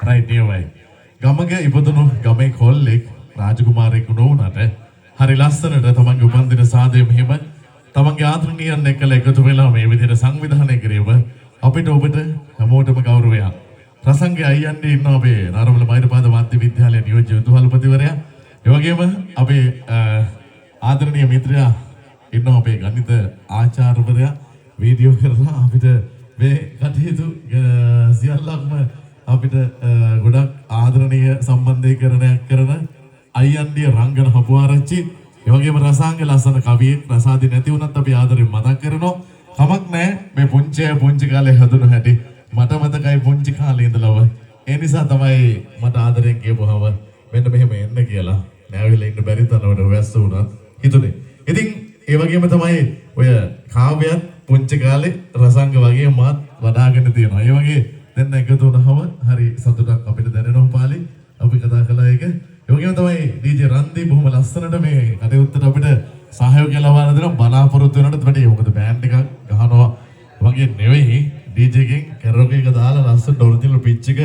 Right නියමයි. ගමක ඉපදුණු ගමේ කොල්ලෙක් රාජකුමාරයෙකු නොවුනට හරි ලස්සනට තමන්ගේ උපන්දින සාදය මෙහෙම තමන්ගේ ආදරණීයන් එක්කලා එකතු වෙලා මේ විදිහට සංවිධානය කිරීම අපිට ඔබට හැමෝටම ගෞරවයක්. රසංගේ අයියන්ගේ ඉන්න අපේ නාරවල මෛත්‍රපාද මාධ්‍ය විද්‍යාලයේ නියෝජ්‍ය විදුහල්පතිවරයා, ඒ වගේම අපේ ආදරණීය මිත්‍රයා ඉන්න අපේ ගණිත ආචාර්යවරයා වීඩියෝ කරලා අපිට මේ කටයුතු සියල්ලක්ම අපිට ගොඩක් ආදරණීය සම්බන්ධීකරණයක් කරන අයියන්ගේ රංගන හපුආරච්චි, ඒ වගේම රසාංග ලස්සන කවියෙක් රසාදී නැති වුණත් අපි ආදරෙන් මතක් කරනවා. කමක් නැහැ මේ පුංචි කාලේ හැදුණු හැටි මට මතකයි පුංචි කාලේ ඉඳලව. ඒ නිසා තමයි මට ආදරෙන් කියපුවව මෙන්න මෙහෙම එන්න කියලා. නැවිලා ඉන්න බැරි තරමට වැස්ස වුණා හිතුනේ. ඉතින් ඒ වගේම තමයි ඔය කාව්‍යත් පුංචි කාලේ රසංග වගේ මාත් වඩාගෙන තියෙනවා. ඒ වගේ දෙන්න එකතු වුණාම හරි සතුටක් අපිට දැනෙනවා පාලි. අපි කතා කළා ඒක. ඒ වගේම තමයි ඩීජේ රන්දි බොහොම ලස්සනට මේ කටයුත්තට අපිට සහයෝගය ලබා දෙනවා බලාපොරොත්තු වෙනකොට වැඩි. මොකද බෑන්ඩ් එකක් ගහනවා වගේ නෙවෙයි, ඩීජේ එකෙන් කැරෝකේ එක දාලා ලස්සනට ඔරිජිනල් පිච් එක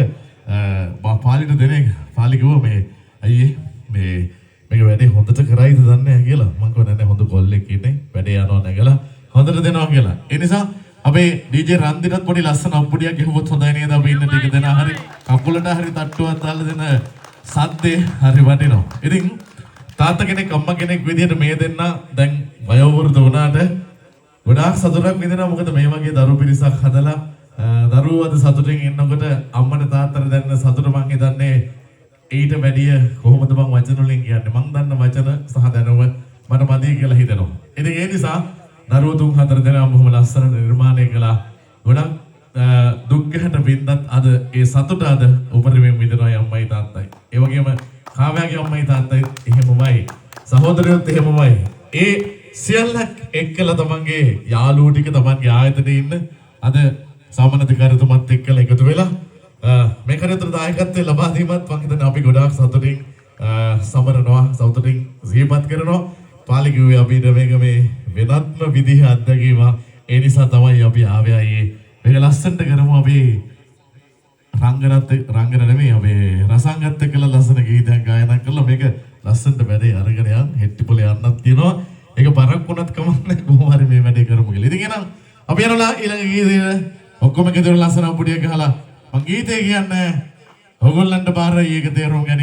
පාලිට දෙන එක. පාලි කිව්වා මේ අයියේ මේක වැඩේ හොඳට කරයිද දන්නේ නැහැ කියලා. මම කිව්වා නෑ හොඳ කොල්ලෙක් ඉන්නේ වැඩේ යනවා නැගලා හොඳට දෙනවා කියලා. ඒ නිසා අපේ ඩීජේ රන්දිටත් පොඩි ලස්සන අප්පුඩියක් ගෙහුවොත් හොඳයි නේද? අපි ඉන්න ටික දෙනා හරි කකුලට හරි තට්ටුවක් දාලා දෙන සද්දේ හරි වටිනවා. ඉතින් තාත්තා කෙනෙක් අම්මා කෙනෙක් විදිහට මේ දෙන්න දැන් වයෝවෘද්ධ වුණාට ගොඩාක් සතුටක් විඳිනවා. මොකද මේ වගේ දරු පිරිසක් හදලා දරුවෝ අද සතුටින් ඉන්නකොට අම්මට තාත්තට දැනෙන සතුට මං හිතන්නේ ඊට වැඩිය කොහොමද මං වචන වලින් කියන්නේ. මං දන්න වචන සහ දැනුම මට මදි කියලා හිතෙනවා. ඉතින් ඒ නිසා දරුවෝ 3-4 දෙනා බොහොම ලස්සනට නිර්මාණය කළා. ගොඩක් දුක් ගැට වින්දත් අද ඒ සතුට අද උපරිමයෙන් විඳිනවා අම්මයි තාත්තයි. ඒ වගේම කාව්‍යගේ අම්මයි තාත්තයි එහෙමමයි. සහෝදරයොත් එහෙමමයි. ඒ සියල්ලක් එක්කලා තමන්ගේ යාළුවෝ ටික තමන්ගේ ආයතනයේ ඉන්න අද සාමාන්‍යධිකාරිතුමත් එක්කලා එකතු වෙලා මේ කටයුතු දායකත්වයේ ලබා දීමත් මම හිතන්නේ අපි ගොඩාක් සතුටින් සමරනවා, සතුටින් ජීවත් කරනවා. පාලි කිව්වේ අපිට මේක මේ වෙනත්ම විදිහ අත්දැකීම. ඒ නිසා තමයි අපි ආවේ අයියේ. මේක ලස්සනට කරමු අපි රංගන නෙමෙයි අපේ රසංගත් එක්කලා ලස්සන ගීතයක් ගායනා කරලා මේක ලස්සනට වැඩේ අරගෙන යන්න හෙට්ටිපොලේ යන්නත් තියෙනවා. ඒක බරක් වුණත් කමක් නැහැ. කොහොම හරි මේ වැඩේ කරමු කියලා. ඉතින් එහෙනම් අපි යනවා ඊළඟ ගීතේ ඔක්කොම ගෙදර ලස්සන අප්පුඩියක් ගහලා මං ගීතේ කියන්නේ ඔයගොල්ලන්ට බාරයි ඒක තේරුම් ගන්න.